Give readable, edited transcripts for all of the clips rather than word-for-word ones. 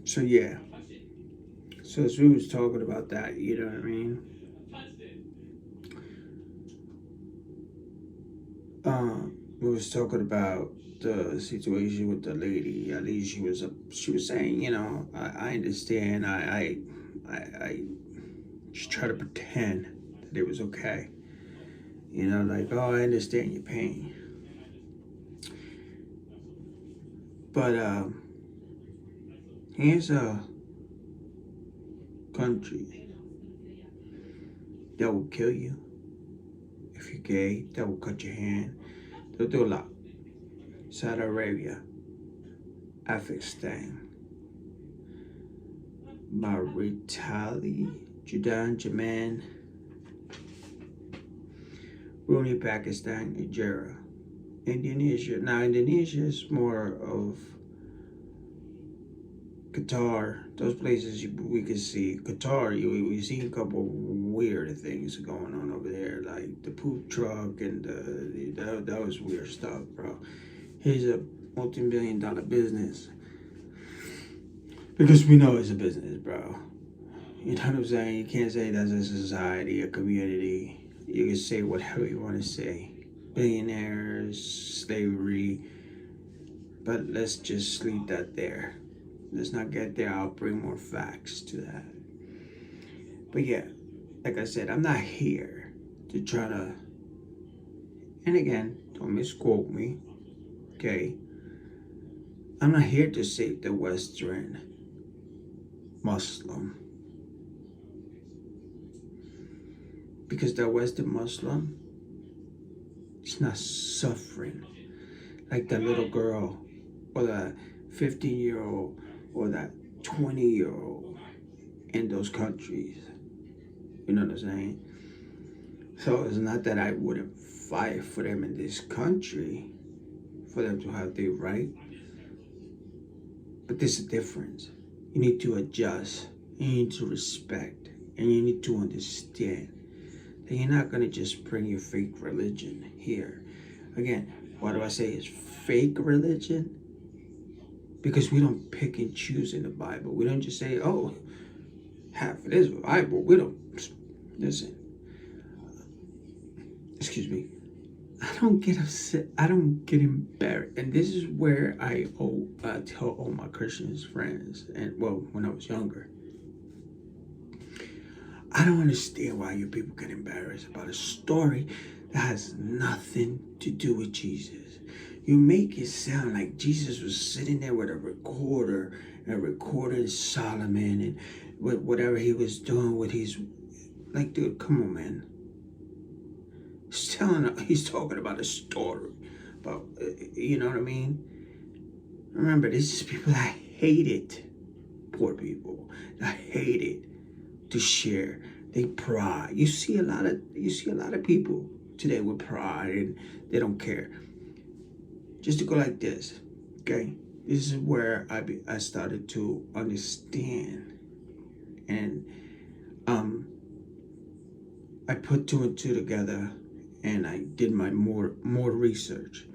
So yeah. So as we was talking about that, you know what I mean? We was talking about the situation with the lady. At least she was saying, I understand. I just try to pretend that it was okay. Like, oh, I understand your pain. But here's a country that will kill you if you're gay. That will cut your hand. They'll do a lot. Saudi Arabia, Afghanistan, Mauritania, Jordan, Yemen, Brunei, Pakistan, Nigeria, Indonesia. Now, Indonesia is more of Qatar. Those places we can see. Qatar, we see a couple weird things going on over there, like the poop truck and that was weird stuff, bro. Here's a multi-million-dollar business because we know it's a business, bro. You know what I'm saying? You can't say that's a society, a community. You can say whatever you want to say. Billionaires, slavery, but let's just leave that there. Let's not get there. I'll bring more facts to that. But yeah, like I said, I'm not here to try to, and again, don't misquote me, okay? I'm not here to save the Western Muslim because the Western Muslim is not suffering like that little girl or that 15-year-old or that 20-year-old in those countries. You know what I'm saying? So it's not that I wouldn't fight for them in this country, for them to have their right, but there's a difference. You need to adjust, you need to respect, and you need to understand that you're not gonna just bring your fake religion here. Again, why do I say it's fake religion? Because we don't pick and choose in the Bible. We don't just say, oh, half of this Bible. We don't, listen, excuse me. I don't get upset. I don't get embarrassed. And this is where I tell all my Christian friends, and well, when I was younger, I don't understand why you people get embarrassed about a story that has nothing to do with Jesus. You make it sound like Jesus was sitting there with a recorder and recording Solomon and with whatever he was doing with his, like, dude, come on, man. He's talking about a story about, you know what I mean? Remember, this is people that hate it, poor people that hate it to share. They pride. You see a lot of people today with pride and they don't care. Just to go like this, okay? This is where I started to understand, and I put two and two together, and I did my more research.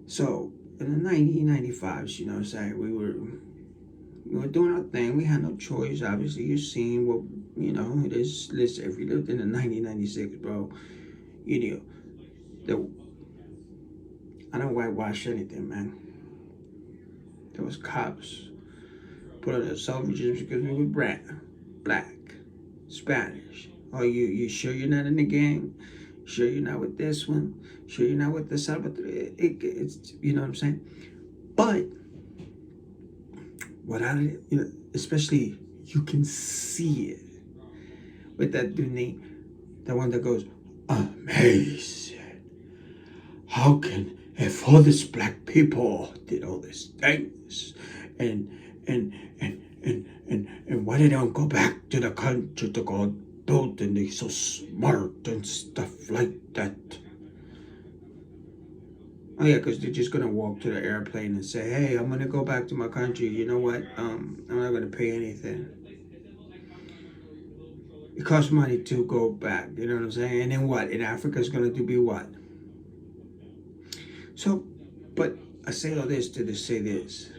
So in the 1995s, you know, saying we were doing our thing. We had no choice. Obviously, you're seeing what, you know, it is. Listen, if you lived in the 1996, bro, you know, the, I don't whitewash anything, man. There was cops put on themselves just because we were black, Spanish. Oh, you sure you're not in the gang? Sure you're not with this one? Sure you're not with the Salvador? It's, you know what I'm saying? But what I, you know, especially you can see it with that dude name, the one that goes, amazing. How can, if all these black people did all these things, and and and and why they don't go back to the country to God built and they so smart and stuff like that? Oh yeah, because they're just gonna walk to the airplane and say, "Hey, I'm gonna go back to my country. You know what? I'm not gonna pay anything. It costs money to go back. You know what I'm saying? And then what? In Africa's gonna do be what? So, but I say all this to say this.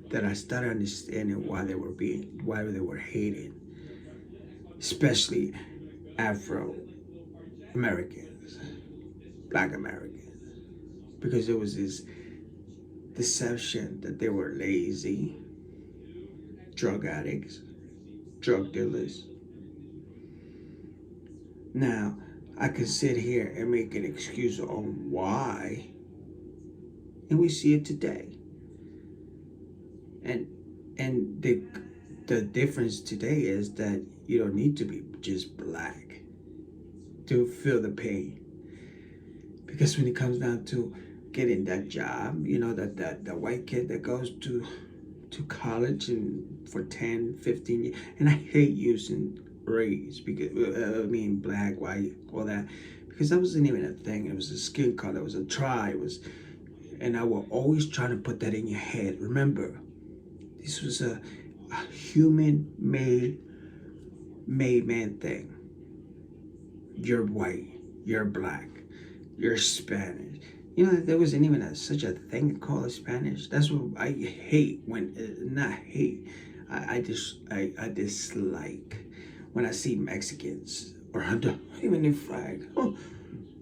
that I started understanding why they were hated, especially Afro Americans, Black Americans, because there was this deception that they were lazy, drug addicts, drug dealers. Now, I can sit here and make an excuse on why, and we see it today. And the difference today is that you don't need to be just black to feel the pain. Because when it comes down to getting that job, that white kid that goes to college and for 10, 15 years, and I hate using race because black, white, all that, because that wasn't even a thing. It was a skin color, it was a tribe, and I will always try to put that in your head. Remember, this was a human made man thing. You're white, you're black, you're Spanish. There wasn't even such a thing called Spanish. That's what I hate not hate. I dislike when I see Mexicans or even the flag. Oh,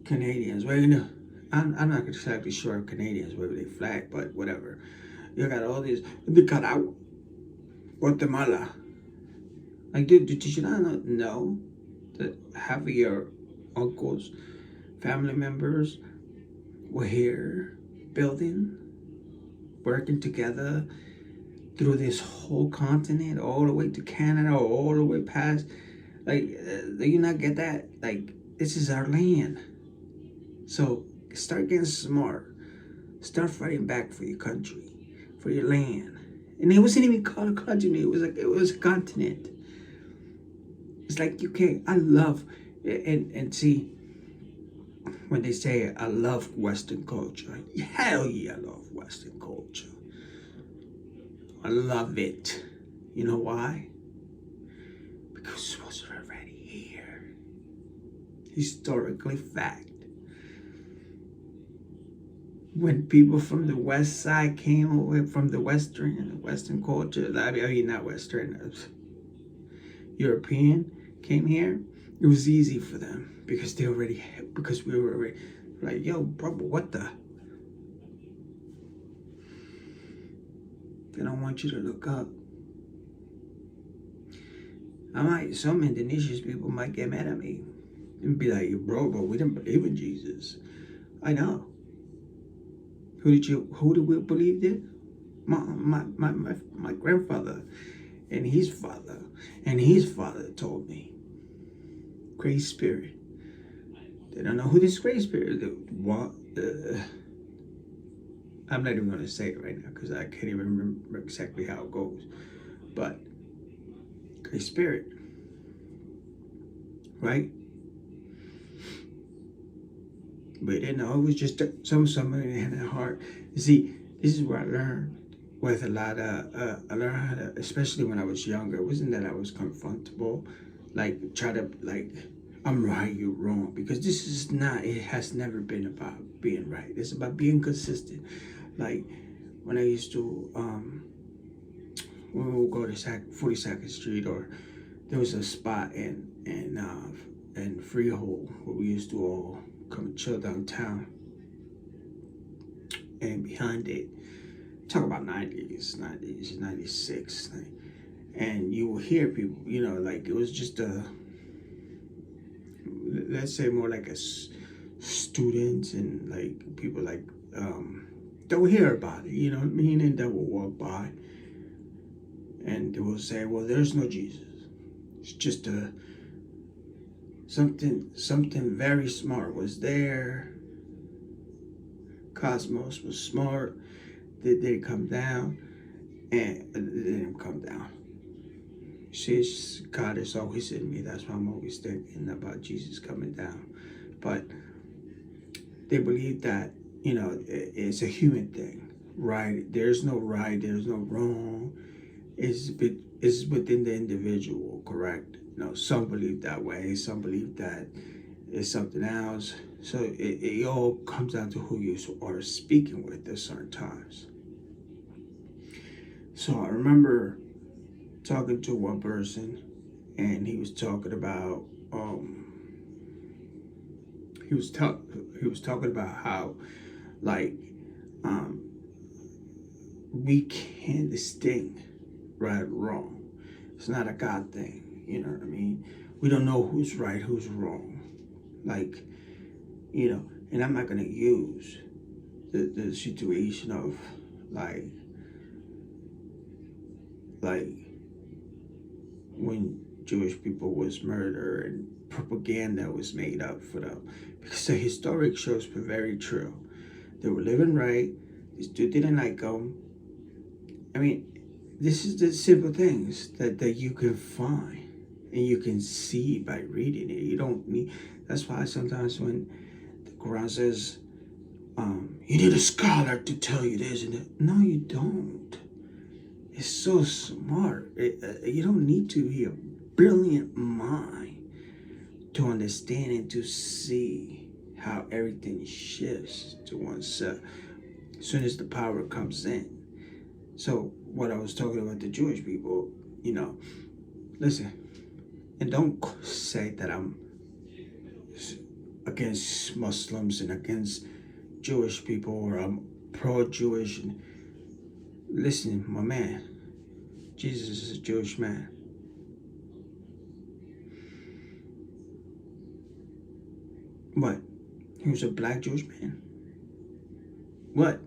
Canadians. Well, I'm not exactly sure of Canadians whether they flag, but whatever. You got all these Nicaragua, Guatemala. Like, dude, did you not know that half of your uncles, family members were here building, working together through this whole continent, all the way to Canada, all the way past? Like, do you not get that? Like, this is our land. So start getting smart. Start fighting back for your country, for your land. And it wasn't even called a country. It was a continent. It's like UK. I love, and see, when they say I love Western culture, hell yeah, I love Western culture. I love it. You know why? Because it was already here. Historically fact. When people from the West Side came over from the Western culture, not Western, European came here, it was easy for them because we were already like, yo, bro, what the? They don't want you to look up. Some Indonesian people might get mad at me and be like, bro, but we didn't believe in Jesus. I know. Who did we believe in? My grandfather and his father told me. Great Spirit. They don't know who this Great Spirit is. I'm not even going to say it right now because I can't even remember exactly how it goes. But Great Spirit, right? But they didn't know it was just somebody that had a heart. You see, this is where I learned with a lot of, I learned how to, especially when I was younger. It wasn't that I was confrontable, like try to like, I'm right, you're wrong. Because it has never been about being right. It's about being consistent. Like when I used to, when we would go to 42nd Street, or there was a spot in Freehold where we used to all come and chill downtown. And behind it, talk about 90s, 96. And you will hear people, like it was just let's say more like a students and like people like, they'll hear about it, you know what I mean? And they will walk by and they will say, well, there's no Jesus. It's just something very smart was there. Cosmos was smart. They didn't come down, and they didn't come down. God is always in me. That's why I'm always thinking about Jesus coming down. But they believe that, it's a human thing, right? There's no right, there's no wrong. It's within the individual, correct? Some believe that way. Some believe that it's something else. So it all comes down to who you are speaking with at certain times. So I remember talking to one person, and he was talking about he was talk he was talking about how like um we can't distinct right or wrong. It's not a God thing, you know what I mean? We don't know who's right, who's wrong. Like, and I'm not gonna use the situation of like like when Jewish people was murdered and propaganda was made up for them, because the historic shows were very true. They were living right. This dude didn't like them. I mean, this is the simple things that you can find and you can see by reading it. You don't need. That's why sometimes when the Quran says, you need a scholar to tell you this and that. No, you don't. It's so smart. You don't need to be a brilliant mind to understand and to see how everything shifts to oneself as soon as the power comes in. So what I was talking about the Jewish people, listen, and don't say that I'm against Muslims and against Jewish people or I'm pro-Jewish. Listen, my man, Jesus is a Jewish man. What? He was a black Jewish man? What?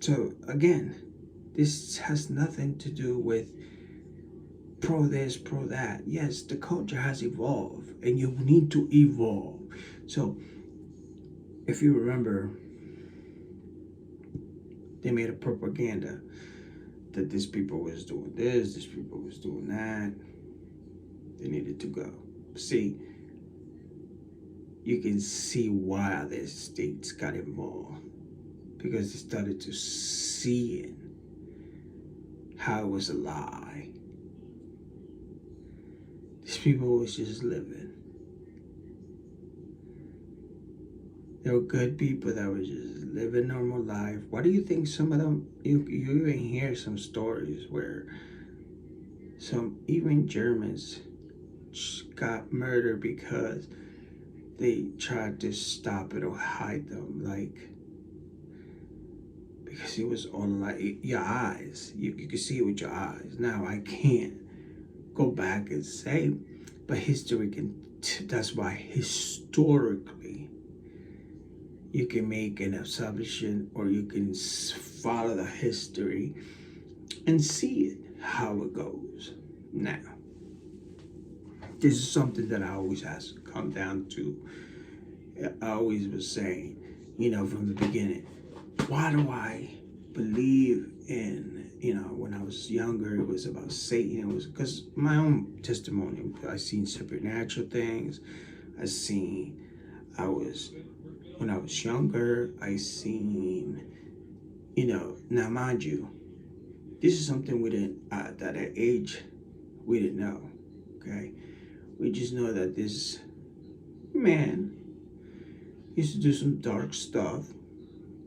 So again, this has nothing to do with pro this, pro that. Yes, the culture has evolved and you need to evolve. So if you remember, they made a propaganda that these people was doing this, these people was doing that. They needed to go. See, you can see why the states got involved, because they started to see it, how it was a lie. These people was just living. They were good people that were just living normal life. Why do you think some of them, you even hear some stories where some even Germans got murdered because they tried to stop it or hide them, like, because it was all like your eyes. You can see it with your eyes. Now I can't go back and say, but history can. That's why historically, you can make an assumption or you can follow the history and see it how it goes. Now, this is something that I always has come down to. I always was saying, from the beginning, why do I believe in, when I was younger, it was about Satan. It was because my own testimony. I seen supernatural things. When I was younger, I seen, now mind you, this is something we didn't, at that age, we didn't know, okay? We just know that this man used to do some dark stuff,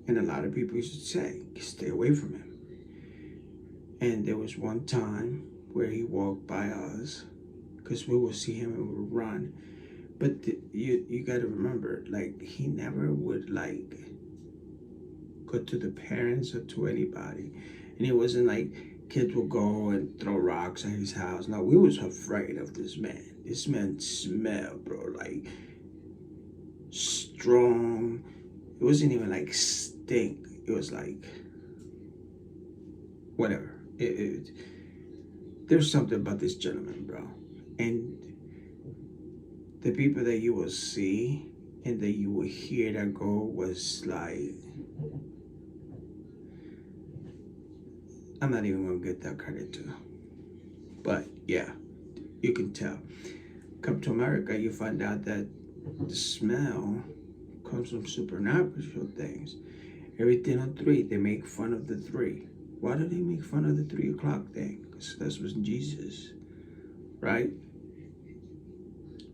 and a lot of people used to say, stay away from him. And there was one time where he walked by us, because we would see him and we would run. But you got to remember, like, he never would, like, go to the parents or to anybody. And it wasn't like kids would go and throw rocks at his house. No, we was afraid of this man. This man smelled, bro, like strong. It wasn't even like stink. It was like whatever. There's something about this gentleman, bro. And the people that you will see and that you will hear that go was like, I'm not even gonna get that credit to. But yeah, you can tell. Come to America, you find out that the smell comes from supernatural things. Everything on 3, they make fun of the 3. Why do they make fun of the 3 o'clock thing? Because that was Jesus, right?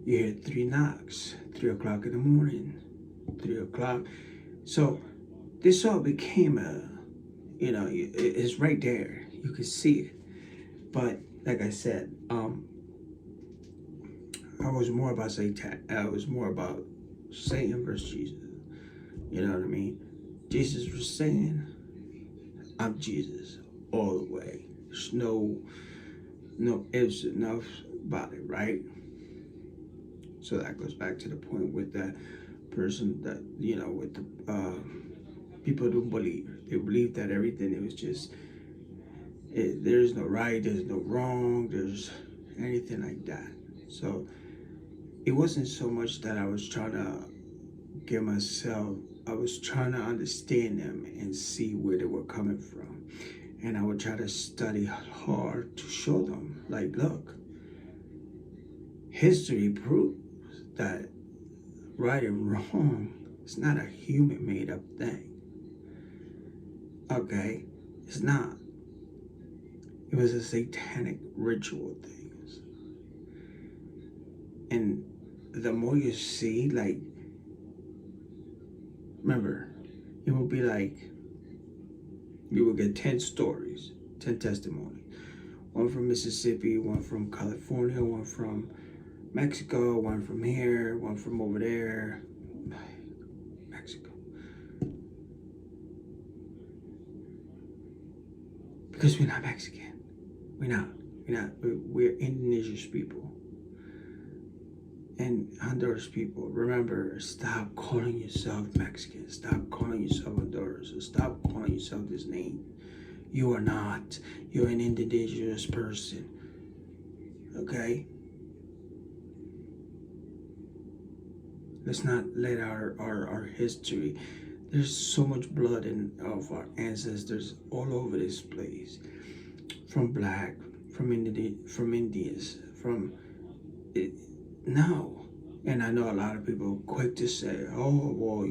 You hear 3 knocks, 3 o'clock in the morning, 3 o'clock. So this all became it's right there. You can see it. But like I said, I was more about Satan. I was more about Satan versus Jesus. You know what I mean? Jesus was saying, "I'm Jesus all the way. There's no ifs and enough about it, right?" So that goes back to the point with that person that with the people don't believe. They believe that everything it was just there's no right, there's no wrong, there's anything like that. So it wasn't so much that I was trying to get myself. I was trying to understand them and see where they were coming from. And I would try to study hard to show them, like, look, history proves that right and wrong is not a human made up thing. Okay? It's not. It was a satanic ritual things. And the more you see, like, remember, it will be like you will get 10 stories, 10 testimonies. One from Mississippi, one from California, one from Mexico, one from here, one from over there. Mexico. Because we're not Mexican. We're not. We're indigenous people. And Honduras people, remember, stop calling yourself Mexican. Stop calling yourself Honduras. Stop calling yourself this name. You are not. You're an indigenous person. Okay? Let's not let our history. There's so much blood of our ancestors all over this place. From black, from Indians, from it. No. And I know a lot of people are quick to say, oh, well,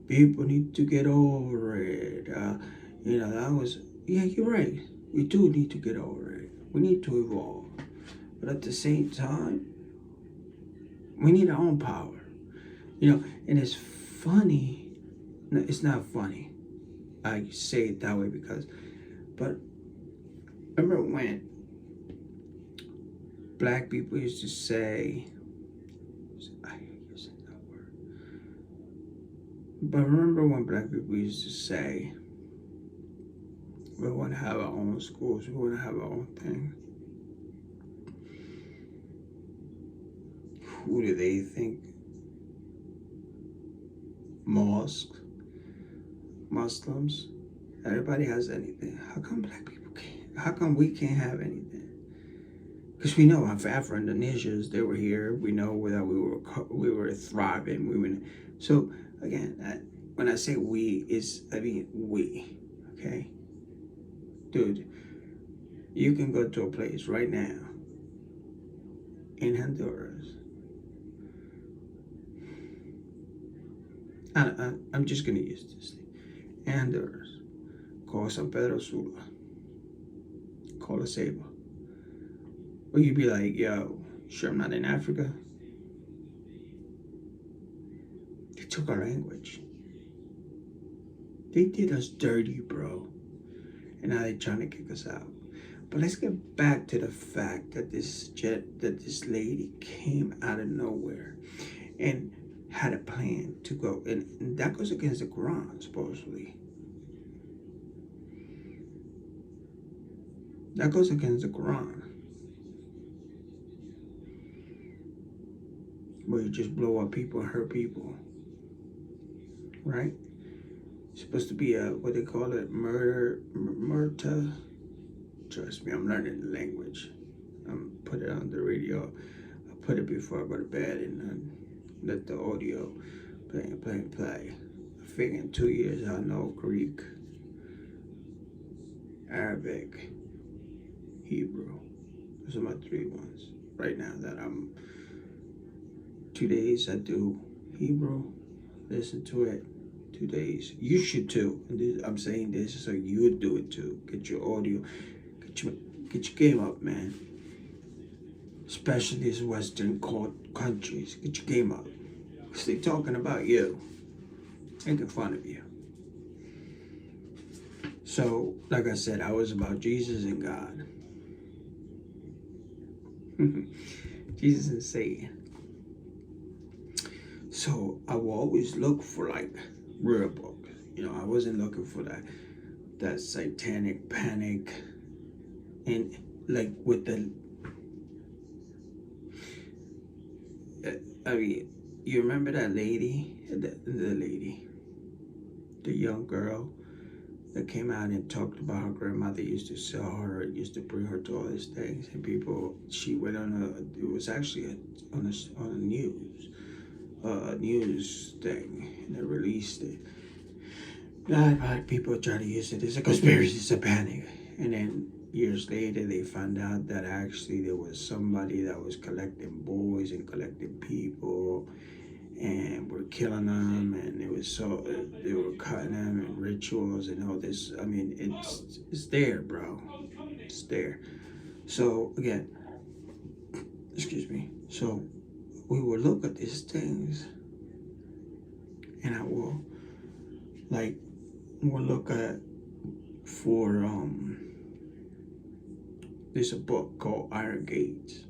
people need to get over it. That was, yeah, you're right. We do need to get over it. We need to evolve. But at the same time, we need our own power. And it's funny. No, it's not funny. I say it that way but remember when black people used to say, I hate using that word. But remember when black people used to say, we want to have our own schools, we want to have our own thing. Who do they think? Mosques, Muslims, everybody has anything. How come black people can't? How come we can't have anything? Because we know Afro Indonesians, they were here. We know that we were thriving. So again, when I say we, I mean we. Okay, dude, you can go to a place right now in Honduras. I'm just gonna use this thing. In Honduras, called San Pedro Sula, called a Ceiba. Or you'd be like, yo, sure I'm not in Africa? They took our language. They did us dirty, bro. And now they're trying to kick us out. But let's get back to the fact that this lady came out of nowhere and had a plan to go. And that goes against the Quran, supposedly. That goes against the Quran. Where you just blow up people and hurt people. Right? It's supposed to be what they call it, murder. Trust me, I'm learning the language. I'm put it on the radio. I put it before I go to bed and let the audio play. I figure in 2 years I'll know Greek, Arabic, Hebrew. Those are my 3 ones. Right now that I'm 2 days I do Hebrew, listen to it, 2 days. You should too. And I'm saying this so you would do it too. Get your audio, get your game up, man. Especially these Western countries. Get your game up. Because they're talking about you. making fun of you. So, like I said, I was about Jesus and God. Jesus and Satan. So I will always look for like real books. I wasn't looking for that satanic panic, and like with the I mean, you remember that lady, the young girl that came out and talked about her grandmother used to sell her, used to bring her to all these things, and she went on it was actually on a news thing, and they released it. People try to use it as a conspiracy, it's a panic, and then years later they found out that actually there was somebody that was collecting boys and collecting people and were killing them, and they were cutting them and rituals and all this. I mean, it's there, bro. It's there. So again, excuse me. So we will look at these things, and I will we'll look at for there's a book called Iron Gates.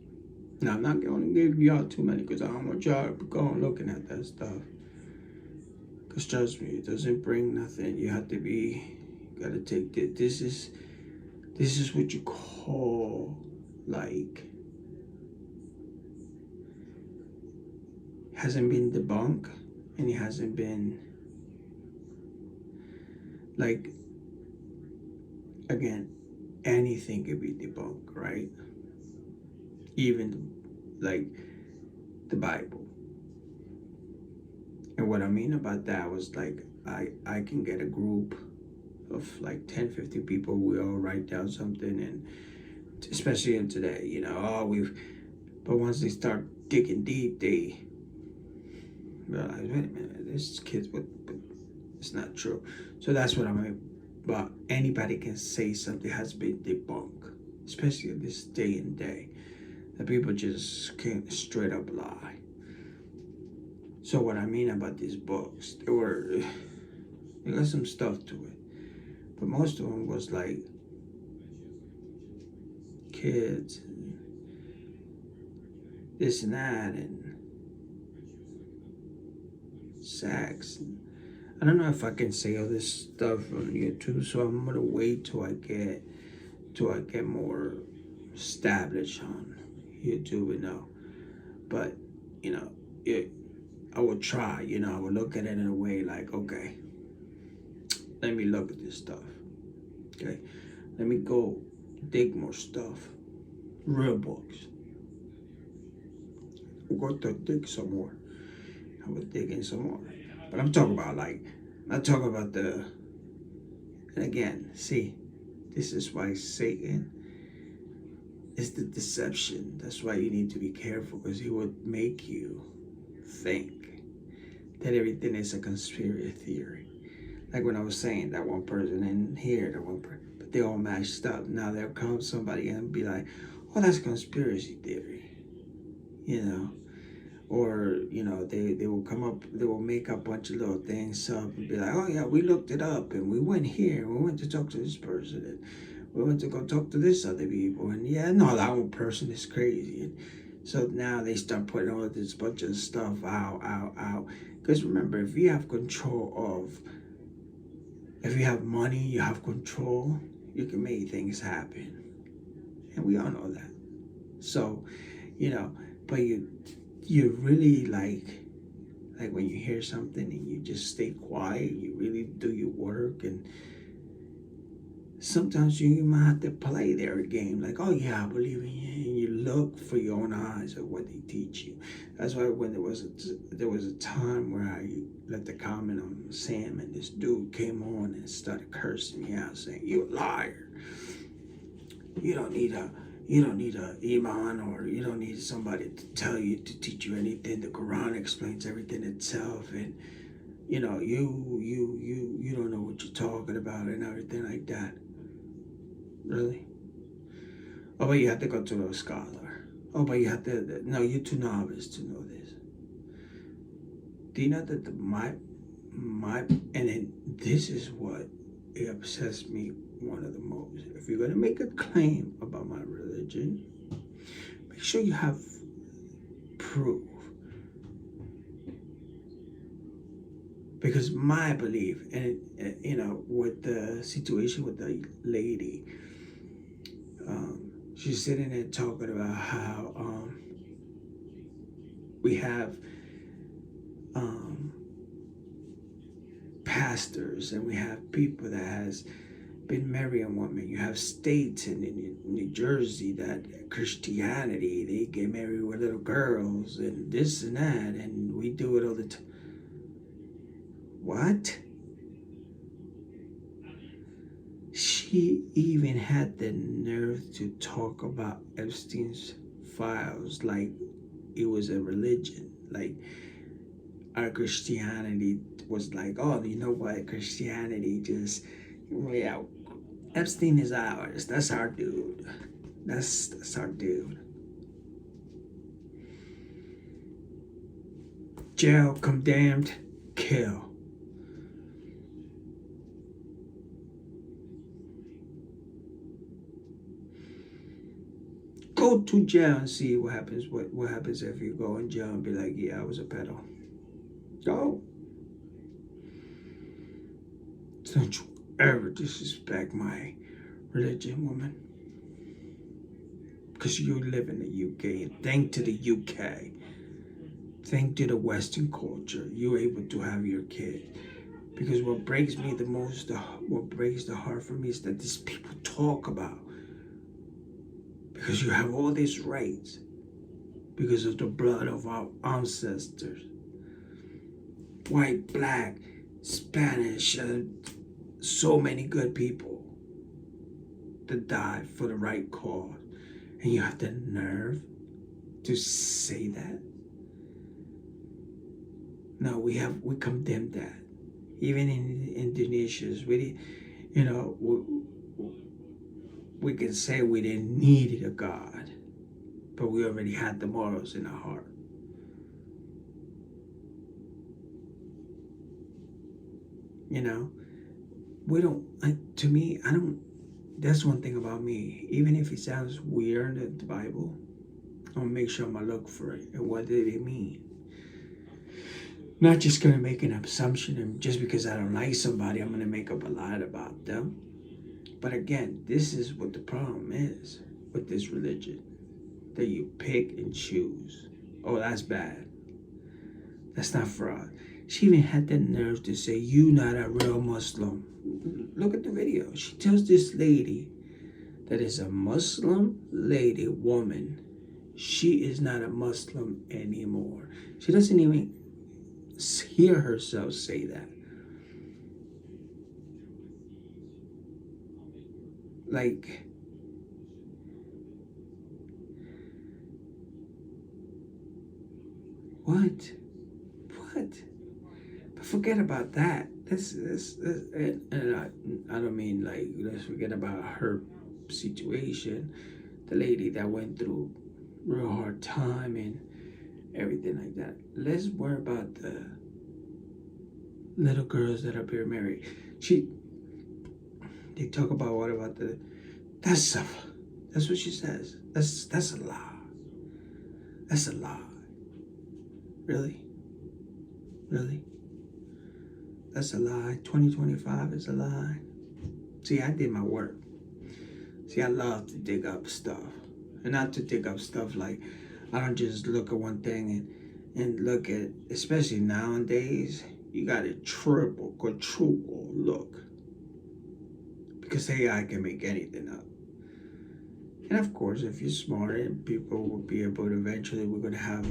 Now, I'm not going to give y'all too many because I don't want y'all to go on looking at that stuff. Because trust me, it doesn't bring nothing. You have to you got to take this. This is what you call, hasn't been debunked, and it hasn't been, again, anything can be debunked, right? Even the Bible. And what I mean about that was I can get a group of 10, 50 people. We all write down something, and especially in today, but once they start digging deep, they realize, wait a minute, this kid's but it's not true. So that's what I mean. But anybody can say something has been debunked, especially in this day and day. That people just can't straight up lie. So what I mean about these books, they got some stuff to it, but most of them was kids, and this and that, and sex. And I don't know if I can say all this stuff on YouTube, so I'm gonna wait till I get more established on YouTube and know. But I will try. I will look at it in a way okay, let me look at this stuff. Okay, let me go dig more stuff, real books. We'll go to dig some more. I will dig in some more. But I'm talking about I'm talking about and again, see, this is why Satan is the deception. That's why you need to be careful, because he would make you think that everything is a conspiracy theory. Like when I was saying that one person in here, but they all matched up. Now there'll come somebody and be like, oh, that's conspiracy theory, or they will come up, they will make a bunch of little things up and be like, oh yeah, we looked it up and we went here, we went to talk to this person, and we went to go talk to this other people, and yeah, no, that one person is crazy. And so now they start putting all this bunch of stuff out. Because remember, if you have if you have money, you have control, you can make things happen, and we all know that. So but you really when you hear something and you just stay quiet, you really do your work, and sometimes you might have to play their game, oh yeah, I believe in you, and you look for your own eyes at what they teach you. That's why when there was a time where I let the comment on Sam, and this dude came on and started cursing me out, saying, you a liar, you don't need a imam, or you don't need somebody to tell you, to teach you anything. The Quran explains everything itself, and you don't know what you're talking about, and everything like that. Really? Oh, but you have to go to a scholar. Oh, but you have to, no, you're too novice to know this. Do you know that my and then this is what it obsessed me one of the most. If you're gonna make a claim about my religion, make sure you have proof. Because my belief, and with the situation with the lady, she's sitting there talking about how we have pastors and we have people that has been marrying women. You have states in New Jersey that Christianity, they get married with little girls and this and that, and we do it all the time. What? She even had the nerve to talk about Epstein's files like it was a religion. Like our Christianity was like, oh, you know what? Christianity just, yeah, Epstein is ours. That's our dude. That's our dude. Jail, condemned, kill. Go to jail and see what happens. What happens if you go in jail and be like, yeah, I was a pedo. Go. Don't you ever disrespect my religion, woman. Because you live in the UK. And thank to the UK. Thank to the Western culture, you're able to have your kid. Because what breaks me the most, what breaks the heart for me is that these people talk about. Because you have all these rights. Because of the blood of our ancestors. White, black, Spanish, so many good people that died for the right cause. And you have the nerve to say that? No, we condemn that. Even in Indonesia, we can say we didn't need a God, but we already had the morals in our heart. We don't, to me, I don't, that's one thing about me. Even if it sounds weird in the Bible, I'll make sure I'm going to look for it. And what did it mean? Not just going to make an assumption, and just because I don't like somebody, I'm going to make up a lie about them. But again, this is what the problem is with this religion. That you pick and choose. Oh, that's bad. That's not fraud. She even had the nerve to say, you not a real Muslim. Look at the video. She tells this lady that is a Muslim lady, woman, she is not a Muslim anymore. She doesn't even hear herself say that. Like, what? But forget about that. And I don't mean like, let's forget about her situation. The lady that went through real hard time and everything like that. Let's worry about the little girls that are being married. They talk about what about that's what she says. That's a lie. That's a lie. Really? That's a lie. 2025 is a lie. See, I did my work. See, I love to dig up stuff. And not to dig up stuff like, I don't just look at one thing and look at, especially nowadays, you got to quadruple look. Because AI can make anything up. And of course, if you're smart, and people will be able to eventually, we're going to have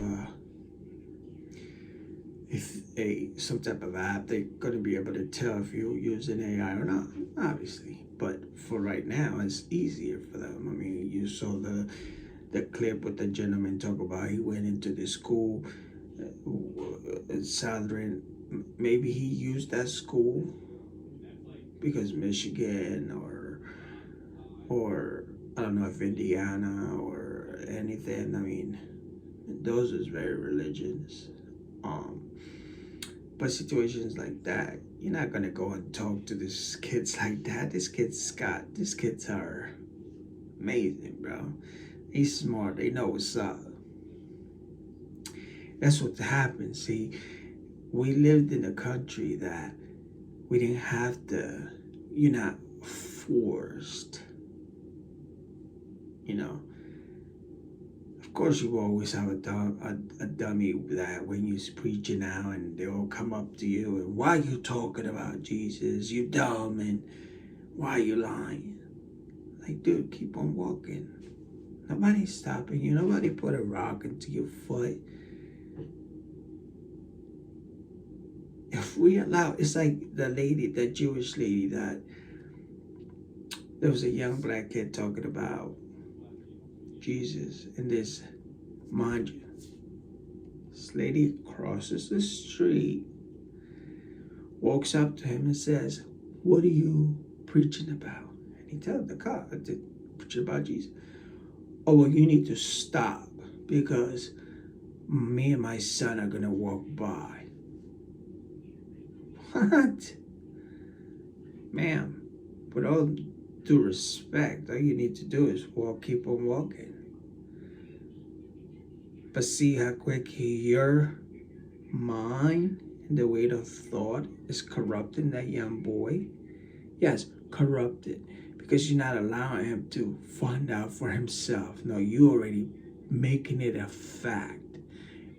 some type of app. They're going to be able to tell if you use an AI or not, obviously. But for right now, it's easier for them. I mean, you saw the clip with the gentleman talk about he went into the school, Southern. Maybe he used that school because Michigan or I don't know if Indiana or anything. I mean, those is very religions. But situations like that, you're not gonna go and talk to these kids like that. These kids are amazing, bro. He's smart. They know what's up. That's what happened. See, we lived in a country that we didn't have to. You're not forced. You know, of course, you will always have a dummy that when you're preaching out and they'll come up to you and why you talking about Jesus? You dumb, and why you lying? Like, dude, keep on walking. Nobody's stopping you. Nobody put a rock into your foot. If we allow, it's like the Jewish lady that there was a young black kid talking about Jesus, and this, mind you, this lady crosses the street, walks up to him and says, "What are you preaching about?" And he tells the cop, "I preach about Jesus." "Oh, well, you need to stop because me and my son are gonna walk by." What? Ma'am, with all due respect, all you need to do is keep on walking. But see how quick your mind and the way of thought is corrupting that young boy? Yes, corrupted. Because you're not allowing him to find out for himself. No, you already making it a fact.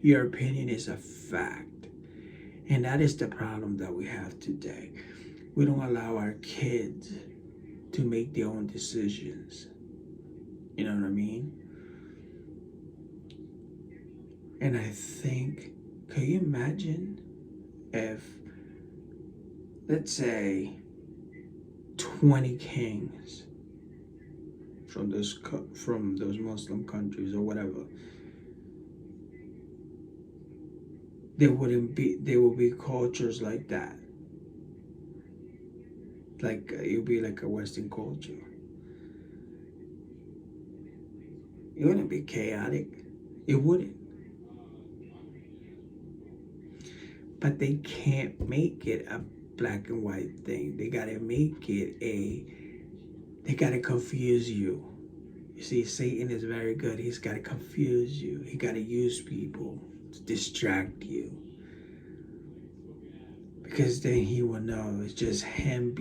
Your opinion is a fact. And that is the problem that we have today. We don't allow our kids to make their own decisions. You know what I mean? And I think, can you imagine if, let's say, 20 kings from those Muslim countries or whatever, there will be cultures like that. Like it would be like a Western culture. It wouldn't be chaotic. It wouldn't. But they can't make it a black and white thing. They gotta make it they gotta confuse you. You see, Satan is very good. He's gotta confuse you. He gotta use people to distract you. Because then he will know it's just him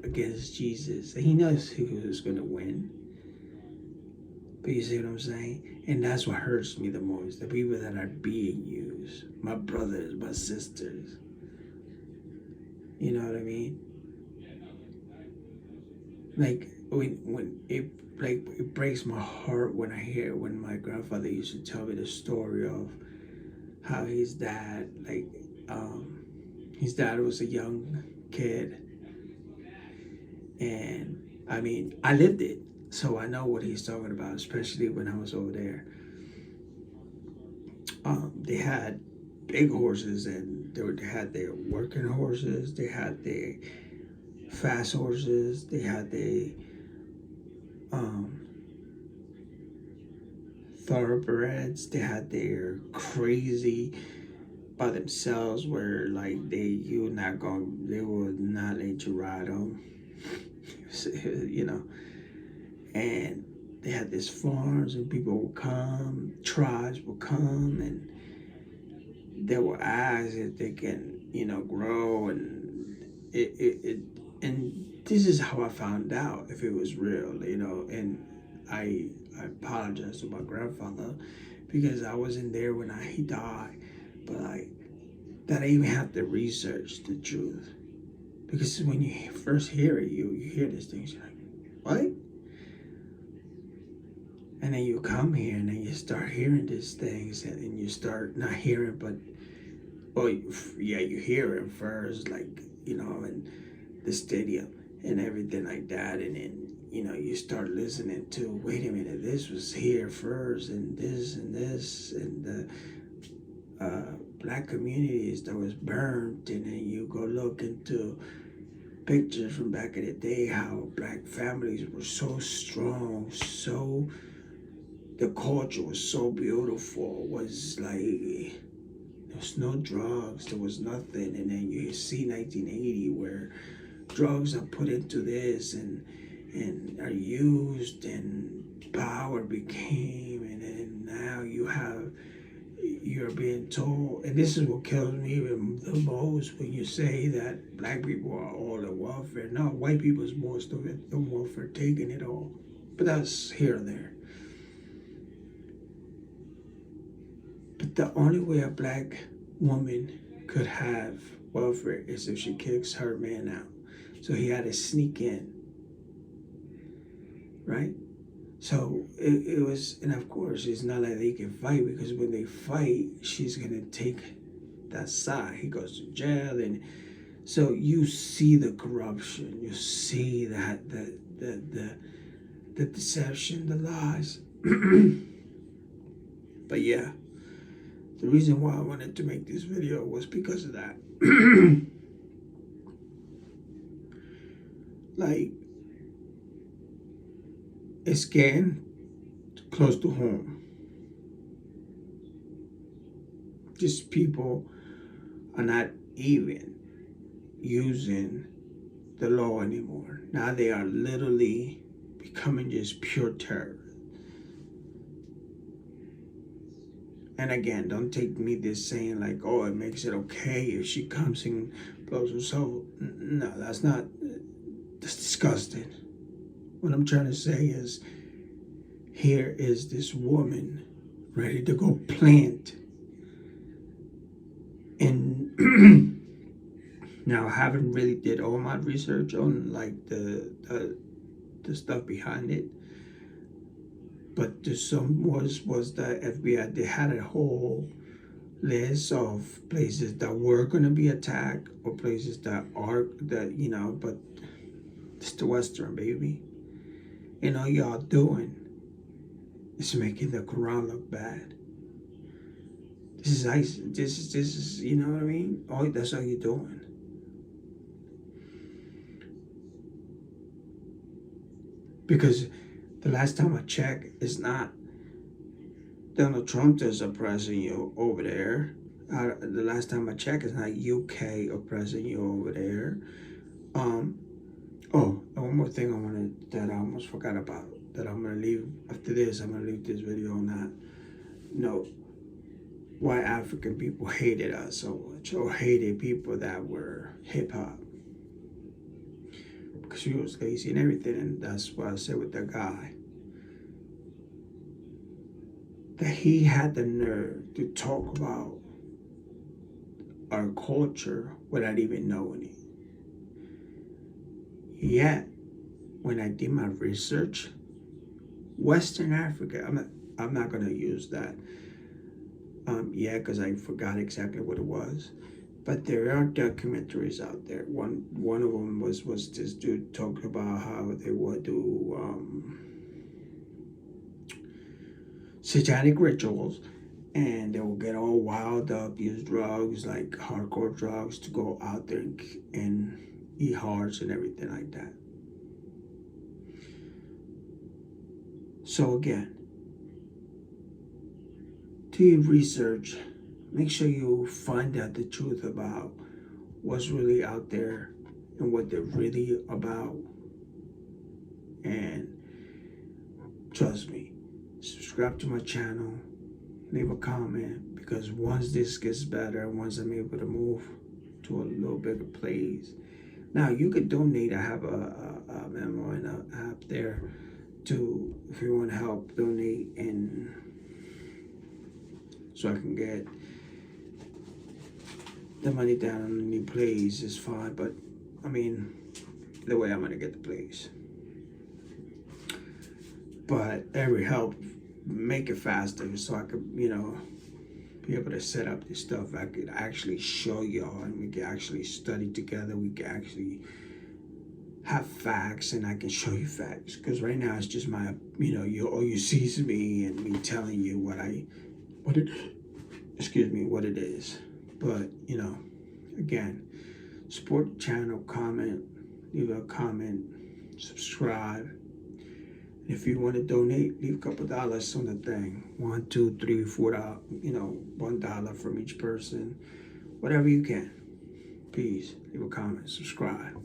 against Jesus. And he knows who's gonna win. But you see what I'm saying? And that's what hurts me the most. The people that are being used. My brothers, my sisters. You know what I mean? Like when it breaks my heart when I hear when my grandfather used to tell me the story of how his dad was a young kid, and I mean I lived it, so I know what he's talking about, especially when I was over there. They had big horses, and they had their working horses, they had their fast horses, they had their thoroughbreds, they had their crazy by themselves where like they will not let you ride them. You know, and they had these farms and people would come, tribes would come, and they will ask if they can, grow, and and this is how I found out if it was real, and I apologize to my grandfather because I wasn't there when he died, but that I even have to research the truth, because when you first hear it, you hear these things, you're like, what? And then you come here and then you start hearing these things, and you start not hearing, but, you hear it first, like, in the stadium and everything like that. And then, you start listening to, wait a minute, this was here first, and this, and the black communities that was burned. And then you go look into pictures from back in the day, how black families were so strong, the culture was so beautiful, was like There was no drugs. There was nothing. And then you see 1980 where drugs are put into this and are used and power became, and then now you're being told, and this is what kills me even the most, when you say that black people are all the welfare. No, white people is most of it, the welfare, taking it all. But that's here and there. But the only way a black woman could have welfare is if she kicks her man out. So he had to sneak in, right? So it was, and of course, it's not like they can fight, because when they fight, she's gonna take that side. He goes to jail, and so you see the corruption, you see that the deception, the lies. But yeah, the reason why I wanted to make this video was because of that. Like, it's getting close to home. Just people are not even using the law anymore. Now they are literally becoming just pure terror. And again, don't take me this saying like, oh, it makes it okay if she comes and blows herself. No, that's not, that's disgusting. What I'm trying to say is, here is this woman ready to go plant. And now I haven't really did all my research on like the stuff behind it. But the some was the FBI, they had a whole list of places that were gonna be attacked, or places that are, that, you know, but it's the Western, baby. And all y'all doing is making the Quran look bad. This is ISIS. This is, you know what I mean? Oh, that's all you're doing. Because the last time I checked, it's not Donald Trump that's oppressing you over there. The last time I checked, it's not UK oppressing you over there. Oh, and one more thing that I almost forgot about, that I'm gonna leave after this. I'm gonna leave this video on that note. Why African people hated us so much, or hated people that were hip hop, because we was lazy and everything. And that's what I said with that guy, that he had the nerve to talk about our culture without even knowing it. Yet, when I did my research, Western Africa, I'm not gonna use that because I forgot exactly what it was. But there are documentaries out there. One of them was this dude talking about how they would do satanic rituals, and they will get all wild up, use drugs, like hardcore drugs, to go out there and eat hearts and everything like that. So again, do your research. Make sure you find out the truth about what's really out there and what they're really about. And trust me, subscribe to my channel, leave a comment, because once this gets better, once I'm able to move to a little bigger place. Now you could donate. I have a memo and an app there to, if you want to help donate, and so I can get the money down on the new place is fine. But I mean, the way I'm gonna get the place. But every help, make it faster, so I could, you know, be able to set up this stuff. I could actually show y'all, and we can actually study together. We can actually have facts, and I can show you facts. Because right now it's just my, you know, all you see is me and me telling you what it is. But, you know, again, support the channel, comment, leave a comment, subscribe. If you want to donate, leave a couple dollars on the thing. $1, $2, $3, $4, $1 from each person. Whatever you can. Peace. Leave a comment. Subscribe.